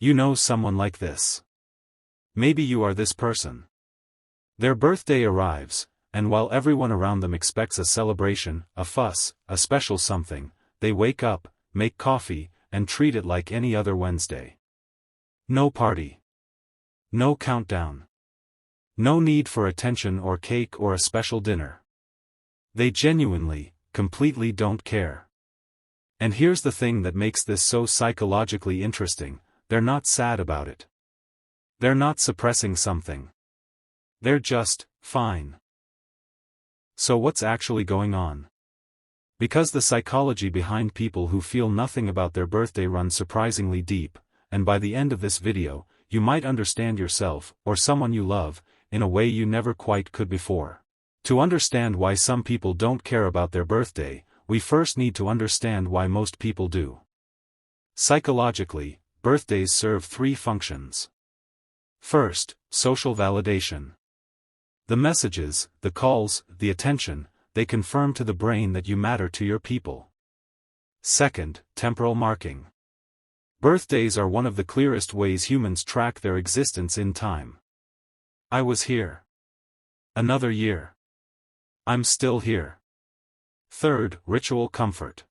You know someone like this. Maybe you are this person. Their birthday arrives, and while everyone around them expects a celebration, a fuss, a special something, they wake up, make coffee, and treat it like any other Wednesday. No party. No countdown. No need for attention or cake or a special dinner. They genuinely, completely don't care. And here's the thing that makes this so psychologically interesting: they're not sad about it. They're not suppressing something. They're just fine. So what's actually going on? Because the psychology behind people who feel nothing about their birthday runs surprisingly deep, and by the end of this video, you might understand yourself, or someone you love, in a way you never quite could before. To understand why some people don't care about their birthday, we first need to understand why most people do. Psychologically, birthdays serve three functions. First, social validation. The messages, the calls, the attention, they confirm to the brain that you matter to your people. Second, temporal marking. Birthdays are one of the clearest ways humans track their existence in time. I was here. Another year. I'm still here. Third, ritual comfort.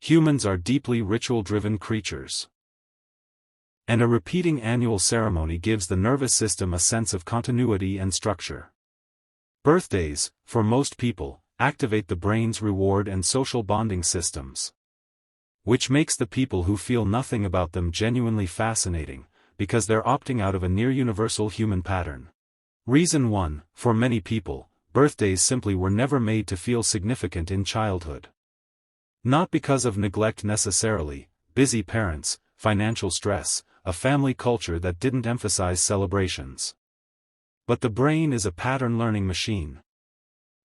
Humans are deeply ritual-driven creatures. And a repeating annual ceremony gives the nervous system a sense of continuity and structure. Birthdays, for most people, activate the brain's reward and social bonding systems. Which makes the people who feel nothing about them genuinely fascinating, because they're opting out of a near-universal human pattern. Reason 1, for many people, birthdays simply were never made to feel significant in childhood. Not because of neglect necessarily, busy parents, financial stress, a family culture that didn't emphasize celebrations. But the brain is a pattern-learning machine.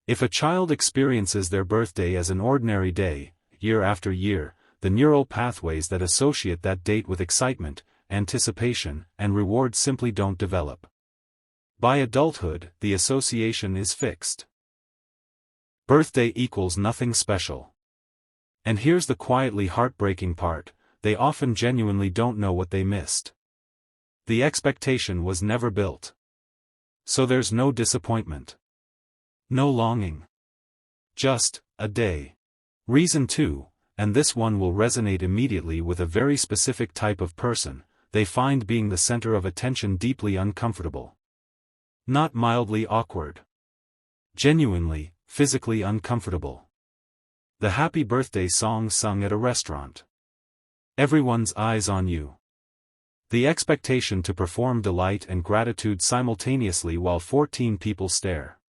If a child experiences their birthday as an ordinary day, year after year, the neural pathways that associate that date with excitement, anticipation, and reward simply don't develop. By adulthood, the association is fixed. Birthday equals nothing special. And here's the quietly heartbreaking part: they often genuinely don't know what they missed. The expectation was never built. So there's no disappointment. No longing. Just a day. Reason 2, and this one will resonate immediately with a very specific type of person: they find being the center of attention deeply uncomfortable. Not mildly awkward. Genuinely, physically uncomfortable. The happy birthday song sung at a restaurant. Everyone's eyes on you. The expectation to perform delight and gratitude simultaneously while 14 people stare.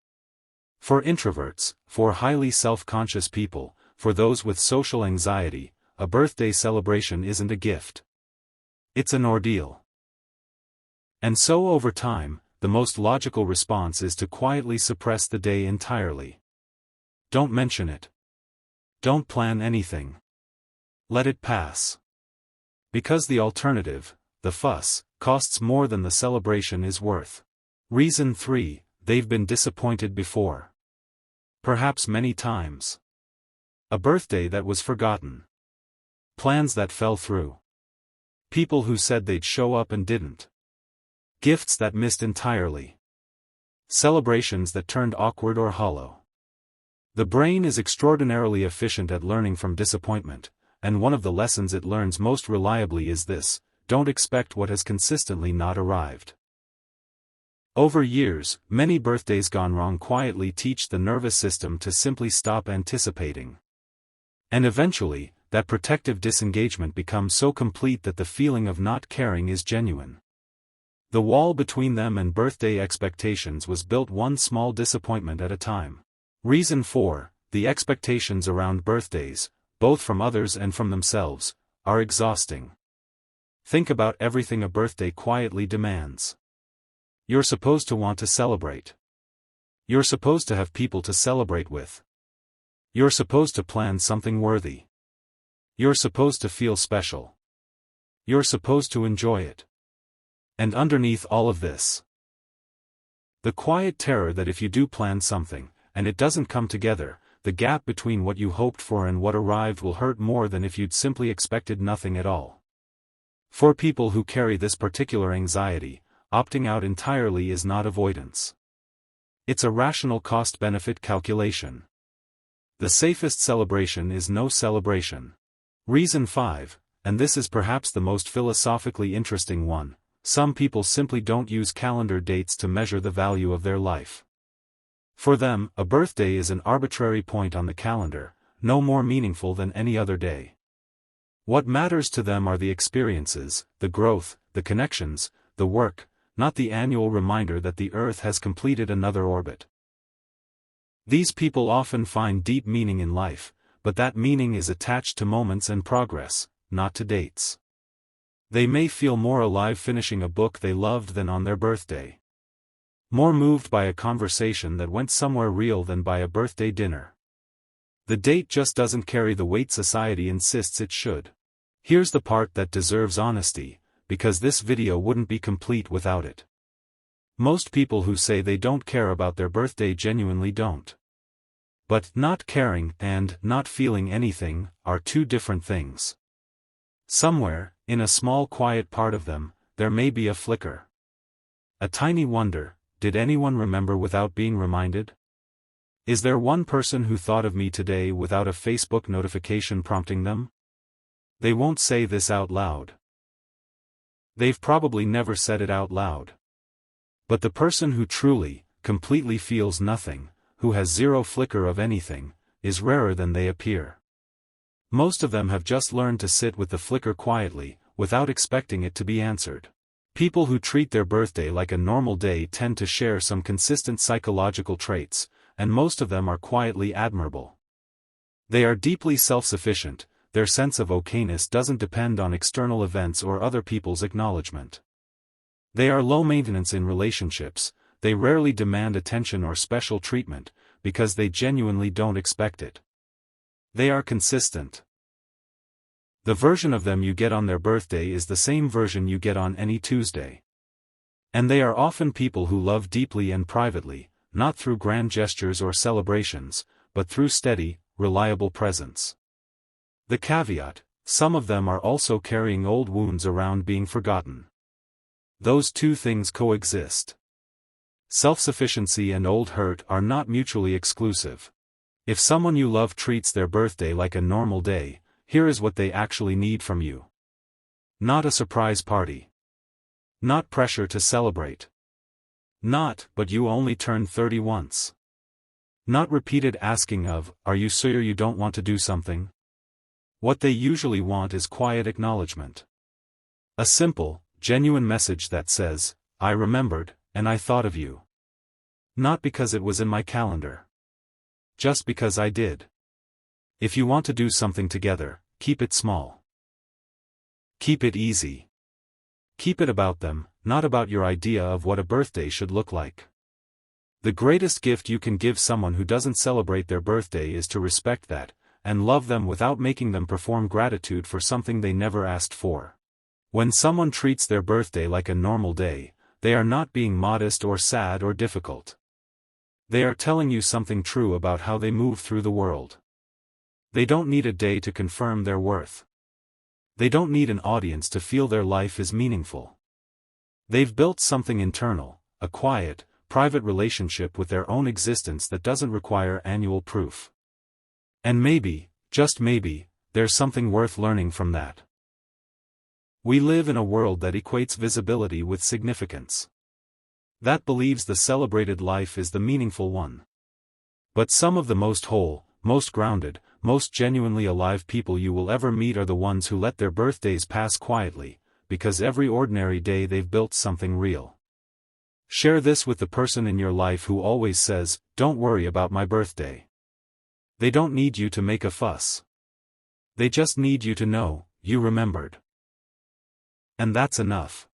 For introverts, for highly self-conscious people, for those with social anxiety, a birthday celebration isn't a gift. It's an ordeal. And so over time, the most logical response is to quietly suppress the day entirely. Don't mention it. Don't plan anything. Let it pass. Because the alternative, the fuss, costs more than the celebration is worth. Reason 3, they've been disappointed before. Perhaps many times. A birthday that was forgotten. Plans that fell through. People who said they'd show up and didn't. Gifts that missed entirely. Celebrations that turned awkward or hollow. The brain is extraordinarily efficient at learning from disappointment, and one of the lessons it learns most reliably is this: don't expect what has consistently not arrived. Over years, many birthdays gone wrong quietly teach the nervous system to simply stop anticipating. And eventually, that protective disengagement becomes so complete that the feeling of not caring is genuine. The wall between them and birthday expectations was built one small disappointment at a time. Reason 4, the expectations around birthdays, both from others and from themselves, are exhausting. Think about everything a birthday quietly demands. You're supposed to want to celebrate. You're supposed to have people to celebrate with. You're supposed to plan something worthy. You're supposed to feel special. You're supposed to enjoy it. And underneath all of this, the quiet terror that if you do plan something, and it doesn't come together, the gap between what you hoped for and what arrived will hurt more than if you'd simply expected nothing at all. For people who carry this particular anxiety, opting out entirely is not avoidance. It's a rational cost-benefit calculation. The safest celebration is no celebration. Reason 5, and this is perhaps the most philosophically interesting one, some people simply don't use calendar dates to measure the value of their life. For them, a birthday is an arbitrary point on the calendar, no more meaningful than any other day. What matters to them are the experiences, the growth, the connections, the work, not the annual reminder that the Earth has completed another orbit. These people often find deep meaning in life, but that meaning is attached to moments and progress, not to dates. They may feel more alive finishing a book they loved than on their birthday. More moved by a conversation that went somewhere real than by a birthday dinner. The date just doesn't carry the weight society insists it should. Here's the part that deserves honesty, because this video wouldn't be complete without it. Most people who say they don't care about their birthday genuinely don't. But not caring and not feeling anything are two different things. Somewhere, in a small quiet part of them, there may be a flicker. A tiny wonder, did anyone remember without being reminded? Is there one person who thought of me today without a Facebook notification prompting them? They won't say this out loud. They've probably never said it out loud. But the person who truly, completely feels nothing, who has zero flicker of anything, is rarer than they appear. Most of them have just learned to sit with the flicker quietly, without expecting it to be answered. People who treat their birthday like a normal day tend to share some consistent psychological traits, and most of them are quietly admirable. They are deeply self-sufficient, their sense of okayness doesn't depend on external events or other people's acknowledgement. They are low maintenance in relationships, they rarely demand attention or special treatment, because they genuinely don't expect it. They are consistent. The version of them you get on their birthday is the same version you get on any Tuesday. And they are often people who love deeply and privately, not through grand gestures or celebrations, but through steady, reliable presence. The caveat: some of them are also carrying old wounds around being forgotten. Those two things coexist. Self-sufficiency and old hurt are not mutually exclusive. If someone you love treats their birthday like a normal day, here is what they actually need from you. Not a surprise party. Not pressure to celebrate. Not, but you only turned 30 once. Not repeated asking of, are you sure you don't want to do something? What they usually want is quiet acknowledgement. A simple, genuine message that says, I remembered, and I thought of you. Not because it was in my calendar. Just because I did. If you want to do something together, keep it small. Keep it easy. Keep it about them, not about your idea of what a birthday should look like. The greatest gift you can give someone who doesn't celebrate their birthday is to respect that, and love them without making them perform gratitude for something they never asked for. When someone treats their birthday like a normal day, they are not being modest or sad or difficult. They are telling you something true about how they move through the world. They don't need a day to confirm their worth. They don't need an audience to feel their life is meaningful. They've built something internal, a quiet, private relationship with their own existence that doesn't require annual proof. And maybe, just maybe, there's something worth learning from that. We live in a world that equates visibility with significance. That believes the celebrated life is the meaningful one. But some of the most whole, most grounded, most genuinely alive people you will ever meet are the ones who let their birthdays pass quietly, because every ordinary day they've built something real. Share this with the person in your life who always says, "Don't worry about my birthday." They don't need you to make a fuss. They just need you to know, you remembered. And that's enough.